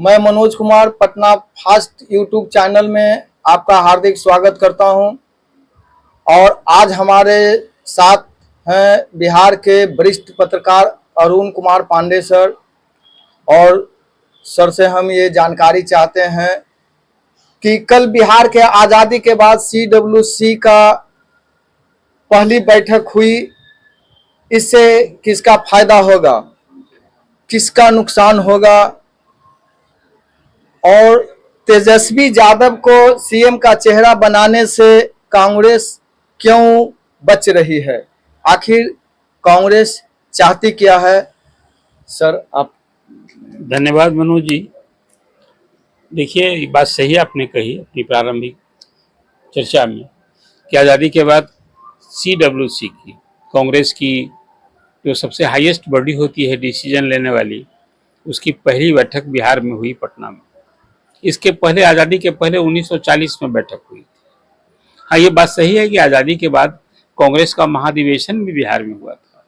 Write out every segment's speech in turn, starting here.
मैं Manoj Kumar Patna fast YouTube channel में आपका हार्दिक स्वागत करता हूं। और आज हमारे साथ हैं बिहार के वरिष्ठ पत्रकार अरुण कुमार पांडे सर। और सर से हम ये जानकारी चाहते हैं कि कल बिहार के आज़ादी के बाद CWC का पहली बैठक हुई, इससे किसका फायदा होगा, किसका नुकसान होगा, और तेजस्वी यादव को सीएम का चेहरा बनाने से कांग्रेस क्यों बच रही है, आखिर कांग्रेस चाहती क्या है। सर आप। धन्यवाद मनोज जी। देखिए, ये बात सही आपने कही अपनी प्रारंभिक चर्चा में कि आज़ादी के बाद CWC की, कांग्रेस की जो सबसे हाईएस्ट बॉडी होती है डिसीजन लेने वाली, उसकी पहली बैठक बिहार में हुई पटना में। इसके पहले आज़ादी के पहले 1940 में बैठक हुई। हाँ, ये बात सही है कि आज़ादी के बाद कांग्रेस का महाधिवेशन भी बिहार में हुआ था।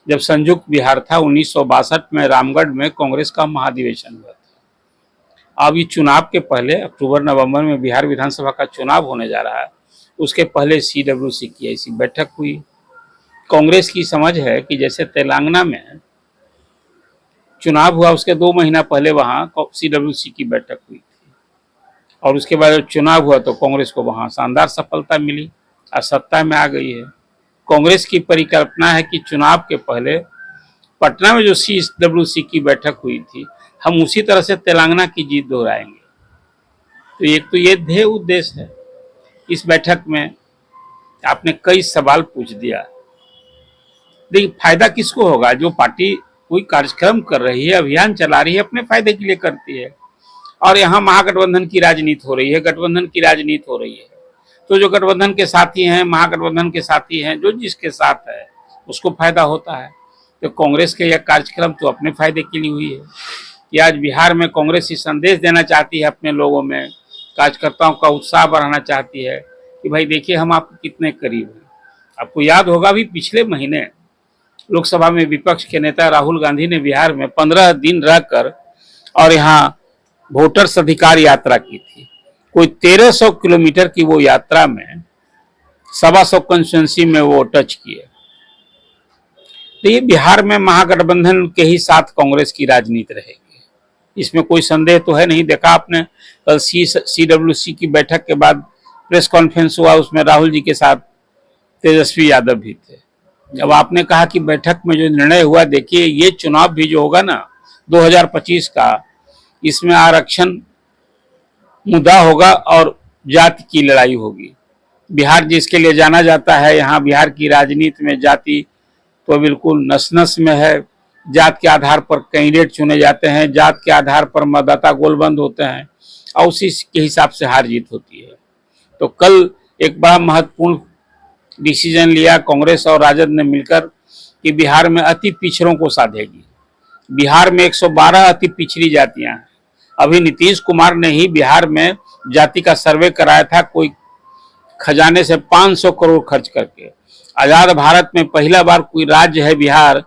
जब संयुक्त बिहार था 1962 में रामगढ़ में कांग्रेस का महाधिवेशन हुआ था। अब ये चुनाव के पहले अक्टूबर नवंबर में बिहार विधानसभा का चुनाव होने जा रहा है, उसके पहले CWC की ऐसी बैठक हुई। कांग्रेस की समझ है कि जैसे तेलंगाना में चुनाव हुआ, उसके 2 महीना पहले वहाँ CWC की बैठक हुई थी, और उसके बाद जब चुनाव हुआ तो कांग्रेस को वहाँ शानदार सफलता मिली और सत्ता में आ गई है। कांग्रेस की परिकल्पना है कि चुनाव के पहले पटना में जो CWC की बैठक हुई थी, हम उसी तरह से तेलंगाना की जीत दोहराएंगे। तो एक तो ये ध्येय उद्देश्य है। इस बैठक में आपने कई सवाल पूछ दिया। देखिए, फायदा किसको होगा? जो पार्टी कोई कार्यक्रम कर रही है, अभियान चला रही है, अपने फायदे के लिए करती है। और यहाँ महागठबंधन की राजनीति हो रही है, गठबंधन की राजनीति हो रही है। तो जो गठबंधन के साथी हैं, महागठबंधन के साथी हैं, जो जिसके साथ है उसको फायदा होता है। तो कांग्रेस के यह कार्यक्रम तो अपने फायदे के लिए हुई है कि आज बिहार में कांग्रेस ये संदेश देना चाहती है अपने लोगों में, कार्यकर्ताओं का उत्साह बढ़ाना चाहती है कि भाई देखिए हम आपके कितने करीब हैं। आपको याद होगा भी पिछले महीने लोकसभा में विपक्ष के नेता राहुल गांधी ने बिहार में 15 दिन रहकर और यहाँ वोटर्स अधिकार यात्रा की थी। कोई 1300 किलोमीटर की वो यात्रा में 125 कॉन्स्टिट्यूंसी में वो टच किए। तो ये बिहार में महागठबंधन के ही साथ कांग्रेस की राजनीति रहेगी, इसमें कोई संदेह तो है नहीं। देखा आपने कल CWC की बैठक के बाद प्रेस कॉन्फ्रेंस हुआ, उसमें राहुल जी के साथ तेजस्वी यादव भी थे। जब आपने कहा कि बैठक में जो निर्णय हुआ, देखिए ये चुनाव भी जो होगा ना 2025 का, इसमें आरक्षण मुद्दा होगा और जाति की लड़ाई होगी। बिहार जिसके लिए जाना जाता है, यहाँ बिहार की राजनीति में जाति तो बिल्कुल नस नस में है। जात के आधार पर कैंडिडेट चुने जाते हैं, जात के आधार पर मतदाता गोलबंद होते हैं, और उसी के हिसाब से हार जीत होती है। तो कल एक बड़ा महत्वपूर्ण डिसीजन लिया कांग्रेस और राजद ने मिलकर कि बिहार में अति पिछड़ों को साधेगी। बिहार में 112 अति पिछड़ी जातियां हैं। अभी नीतीश कुमार ने ही बिहार में जाति का सर्वे कराया था, कोई खजाने से 500 करोड़ खर्च करके। आजाद भारत में पहला बार कोई राज्य है बिहार,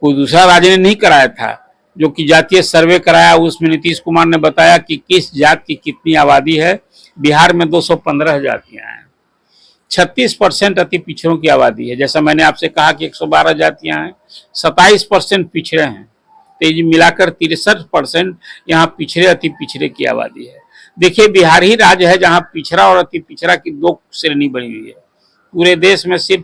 कोई दूसरा राज्य ने नहीं कराया था, जो कि जातीय सर्वे कराया। उसमें नीतीश कुमार ने बताया कि किस जात की कितनी आबादी है। बिहार में 215 जातियां हैं, 36% अति पिछड़ों की आबादी है। जैसा मैंने आपसे कहा कि 112 जातियां हैं, 27% पिछड़े हैं, तो ये मिलाकर 63% यहाँ पिछड़े अति पिछड़े की आबादी है। देखिए, बिहार ही राज्य है जहाँ पिछड़ा और अति पिछड़ा की 2 श्रेणी बनी हुई है। पूरे देश में सिर्फ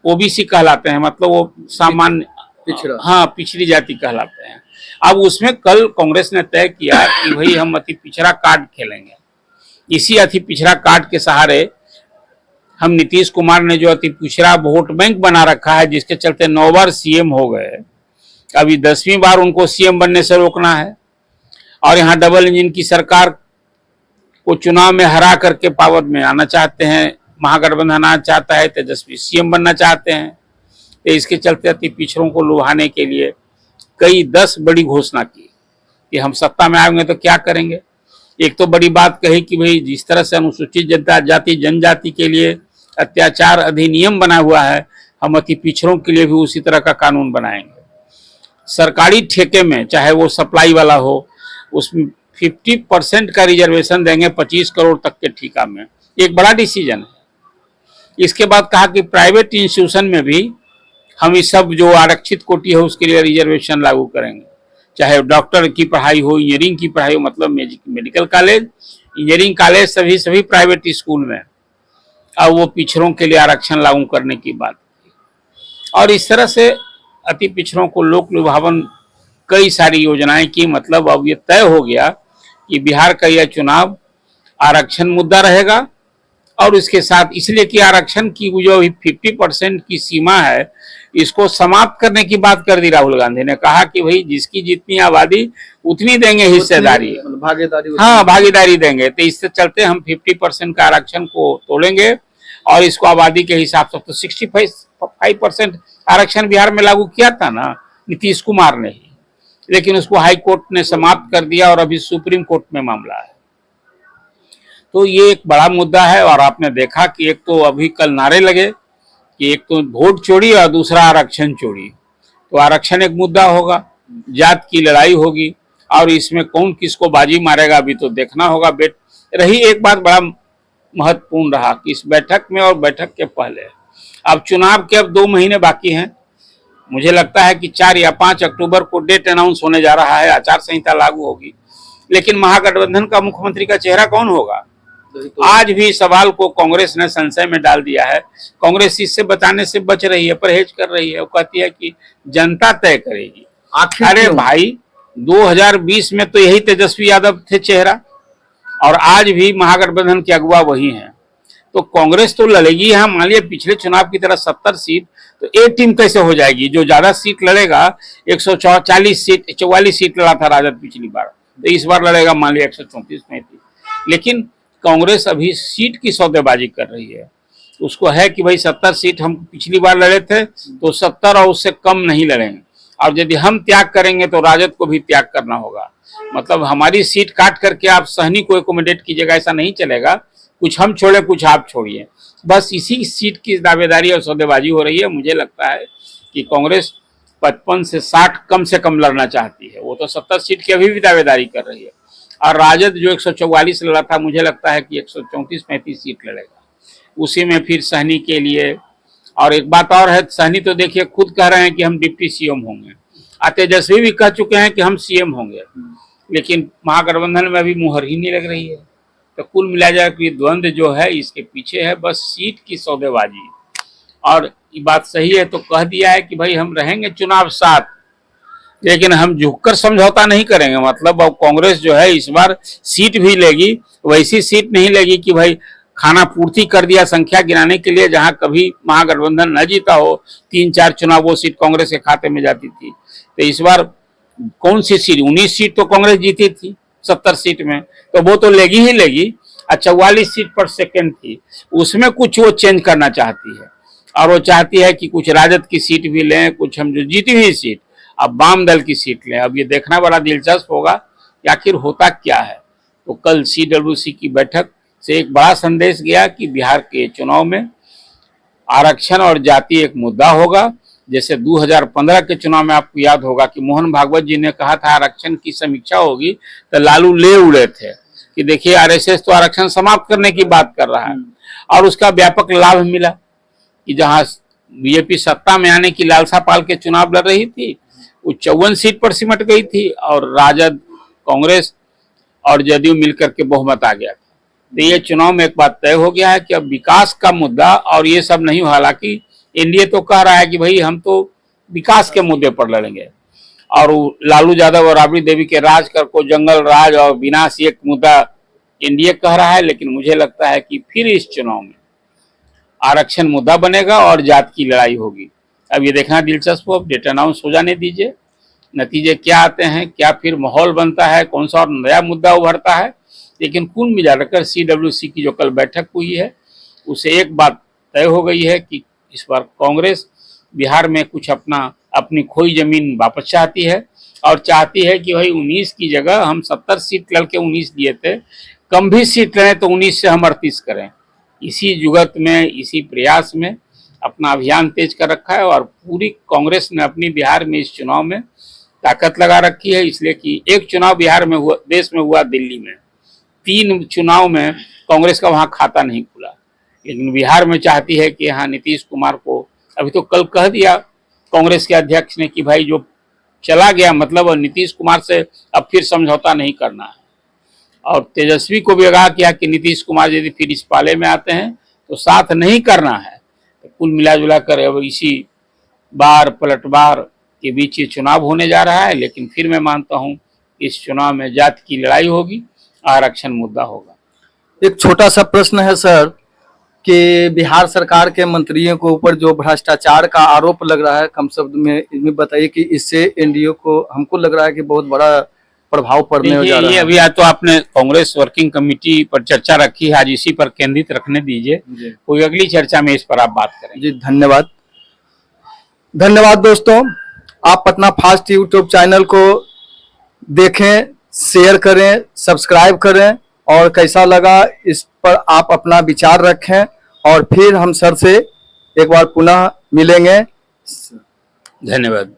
OBC कहलाते हैं, मतलब वो सामान्य पिछड़ा, हाँ, पिछड़ी जाति कहलाते हैं। अब उसमें कल कांग्रेस ने तय किया कि भाई हम अति पिछड़ा कार्ड खेलेंगे। इसी अति पिछड़ा कार्ड के सहारे हम नीतीश कुमार ने जो अति पिछड़ा वोट बैंक बना रखा है, जिसके चलते 9 बार CM हो गए, अभी 10वीं बार उनको CM बनने से रोकना है। और यहाँ डबल इंजन की सरकार को चुनाव में हरा करके पावर में आना चाहते हैं, महागठबंधन आना चाहता है, तेजस्वी CM बनना चाहते हैं। तो इसके चलते अति पिछड़ों को लुभाने के लिए कई 10 बड़ी घोषणा की कि हम सत्ता में आएंगे तो क्या करेंगे। एक तो बड़ी बात कही कि भाई जिस तरह से अनुसूचित जाति जनजाति के लिए अत्याचार अधिनियम बना हुआ है, हम अति पिछड़ों के लिए भी उसी तरह का कानून बनाएंगे। सरकारी ठेके में, चाहे वो सप्लाई वाला हो, उसमें 50% का रिजर्वेशन देंगे 25 करोड़ तक के ठेका में। एक बड़ा डिसीजन है। इसके बाद कहा कि प्राइवेट इंस्टीट्यूशन में भी हम इस सब जो आरक्षित कोटि है उसके लिए रिजर्वेशन लागू करेंगे, चाहे डॉक्टर की पढ़ाई हो, इंजीनियरिंग की पढ़ाई हो, मतलब मेडिकल कॉलेज, इंजीनियरिंग कॉलेज, सभी प्राइवेट स्कूल में अब वो पिछड़ों के लिए आरक्षण लागू करने की बात। और इस तरह से अति पिछड़ों को लोक लुभावन कई सारी योजनाएं की। मतलब अब ये तय हो गया कि बिहार का यह चुनाव आरक्षण मुद्दा रहेगा। और इसके साथ इसलिए कि आरक्षण की जो 50% की सीमा है इसको समाप्त करने की बात कर दी राहुल गांधी ने। कहा कि भाई जिसकी जितनी आबादी उतनी देंगे हिस्सेदारी, भागीदारी, हाँ भागीदारी देंगे। तो इससे चलते हम 50% का आरक्षण को तोड़ेंगे और इसको आबादी के हिसाब से। तो 65% आरक्षण बिहार में लागू किया था ना नीतीश कुमार ने ही, लेकिन उसको हाई कोर्ट ने समाप्त कर दिया और अभी सुप्रीम कोर्ट में मामला है। तो ये एक बड़ा मुद्दा है। और आपने देखा कि एक तो अभी कल नारे लगे कि एक तो वोट चोरी और दूसरा आरक्षण चोरी। तो आरक्षण एक मुद्दा होगा, जात की लड़ाई होगी और इसमें कौन किसको बाजी मारेगा अभी तो देखना होगा। रही एक बात बड़ा महत्वपूर्ण रहा कि इस बैठक में और बैठक के पहले अब चुनाव के अब 2 महीने बाकी हैं। मुझे लगता है कि 4 या 5 अक्टूबर को डेट अनाउंस होने जा रहा है, आचार संहिता लागू होगी। लेकिन महागठबंधन का मुख्यमंत्री का चेहरा कौन होगा? आज भी सवाल को कांग्रेस ने संशय में डाल दिया है। कांग्रेस इससे बताने से बच रही है, परहेज कर रही है। वो कहती है कि जनता तय करेगी। अरे भाई 2020 में तो यही तेजस्वी यादव थे चेहरा और आज भी महागठबंधन के अगुवा वही हैं। तो कांग्रेस तो लड़ेगी। यहाँ मान लिया पिछले चुनाव की तरह 70 सीट, तो एक टीम कैसे हो जाएगी? जो ज्यादा सीट लड़ेगा 144 सीट 44 सीट लड़ा था राजद पिछली बार, तो इस बार लड़ेगा मान लिया 134-35। लेकिन कांग्रेस अभी सीट की सौदेबाजी कर रही है। उसको है कि भाई 70 सीट हम पिछली बार लड़े थे तो 70 और उससे कम नहीं लड़ेंगे, और यदि हम त्याग करेंगे तो राजद को भी त्याग करना होगा। मतलब हमारी सीट काट करके आप सहनी को एकोमोडेट कीजिएगा, ऐसा नहीं चलेगा। कुछ हम छोड़े कुछ आप छोड़िए। बस इसी सीट की दावेदारी और सौदेबाजी हो रही है। मुझे लगता है कि कांग्रेस 55 से 60 कम से कम लड़ना चाहती है। वो तो 70 सीट की अभी भी दावेदारी कर रही है। और राजद जो 144 लड़ा था, मुझे लगता है कि 134-35 सीट लड़ेगा। उसी में फिर सहनी के लिए। और एक बात और है, सहनी तो देखिए खुद कह रहे हैं कि हम डिप्टी सीएम होंगे, तेजस्वी भी कह चुके हैं कि हम सीएम होंगे। लेकिन महागठबंधन में अभी मुहर ही नहीं लग रही है। तो कुल मिला जाए कि द्वंद्व जो है इसके पीछे है बस सीट की सौदेबाजी। और ये बात सही है तो कह दिया है कि भाई हम रहेंगे चुनाव साथ, लेकिन हम झुककर समझौता नहीं करेंगे। मतलब अब कांग्रेस जो है इस बार सीट भी लेगी, वैसी सीट नहीं लेगी कि भाई खाना पूर्ति कर दिया संख्या गिनाने के लिए, जहां कभी महागठबंधन न जीता हो 3-4 चुनाव वो सीट कांग्रेस के खाते में जाती थी। तो इस बार कौन सी सीट, 19 सीट तो कांग्रेस जीती थी 70 सीट में, तो वो तो लेगी ही लेगी। 44 सीट पर सेकंड थी, उसमें कुछ वो चेंज करना चाहती है। और वो चाहती है कि कुछ राजद की सीट भी लें, कुछ हम जो जीती हुई सीट अब वाम दल की सीट लें। अब ये देखना बड़ा दिलचस्प होगा कि आखिर होता क्या है। तो कल CWC की बैठक से एक बड़ा संदेश गया कि बिहार के चुनाव में आरक्षण और जाति एक मुद्दा होगा। जैसे 2015 के चुनाव में आपको याद होगा कि मोहन भागवत जी ने कहा था आरक्षण की समीक्षा होगी, तो लालू ले उड़े थे कि देखिए RSS तो आरक्षण समाप्त करने की बात कर रहा है। और उसका व्यापक लाभ मिला कि जहां बीजेपी सत्ता में आने की लालसा पाल के चुनाव लड़ रही थी, वो 54 सीट पर सिमट गई थी और राजद, कांग्रेस और जदयू मिलकर के बहुमत आ गया था। तो ये चुनाव में एक बात तय हो गया है कि अब विकास का मुद्दा और ये सब नहीं। हालांकि एनडीए तो कह रहा है कि भाई हम तो विकास के मुद्दे पर लड़ेंगे, और लालू यादव और राबड़ी देवी के राज कर को जंगल राज और विनाश एक मुद्दा एनडीए कह रहा है। लेकिन मुझे लगता है कि फिर इस चुनाव में आरक्षण मुद्दा बनेगा और जात की लड़ाई होगी। अब ये देखना दिलचस्प हो, डेट अनाउंस हो जाने दीजिए, नतीजे क्या आते हैं, क्या फिर माहौल बनता है, कौन सा और नया मुद्दा उभरता है। लेकिन कुल मिलाकर CWC की जो कल बैठक हुई है उसे एक बात तय हो गई है कि इस बार कांग्रेस बिहार में कुछ अपनी खोई जमीन वापस चाहती है, और चाहती है कि भाई 19 की जगह हम 70 सीट लड़के 19 लिए थे, कम भी सीट लें तो 19 से हम 38 करें। इसी जुगत में, इसी प्रयास में अपना अभियान तेज कर रखा है। और पूरी कांग्रेस ने अपनी बिहार में इस चुनाव में ताकत लगा रखी है, इसलिए कि एक चुनाव बिहार में हुआ, देश में हुआ दिल्ली में, 3 चुनाव में कांग्रेस का वहां खाता नहीं खुला, लेकिन बिहार में चाहती है कि यहाँ नीतीश कुमार को, अभी तो कल कह दिया कांग्रेस के अध्यक्ष ने कि भाई जो चला गया मतलब नीतीश कुमार से अब फिर समझौता नहीं करना है, और तेजस्वी को भी आगाह किया कि नीतीश कुमार यदि फिर इस पाले में आते हैं तो साथ नहीं करना है। तो कुल मिला जुला कर अब इसी बार पलटवार के बीच ये चुनाव होने जा रहा है, लेकिन फिर मैं मानता हूं इस चुनाव में जाति की लड़ाई होगी, आरक्षण मुद्दा होगा। एक छोटा सा प्रश्न है सर कि बिहार सरकार के मंत्रियों के ऊपर जो भ्रष्टाचार का आरोप लग रहा है, कम शब्द में इसमें बताइए कि इससे एनडीए को, हमको लग रहा है कि बहुत बड़ा प्रभाव पड़ने जा रहा है। अभी आज तो आपने कांग्रेस वर्किंग कमेटी पर चर्चा रखी है, आज इसी पर केंद्रित रखने दीजिए, कोई अगली चर्चा में इस पर आप बात करें। जी धन्यवाद। धन्यवाद दोस्तों, आप पटना फास्ट यूट्यूब चैनल को देखें, शेयर करें, सब्सक्राइब करें, और कैसा लगा इस पर आप अपना विचार रखें, और फिर हम सर से एक बार पुनः मिलेंगे। धन्यवाद।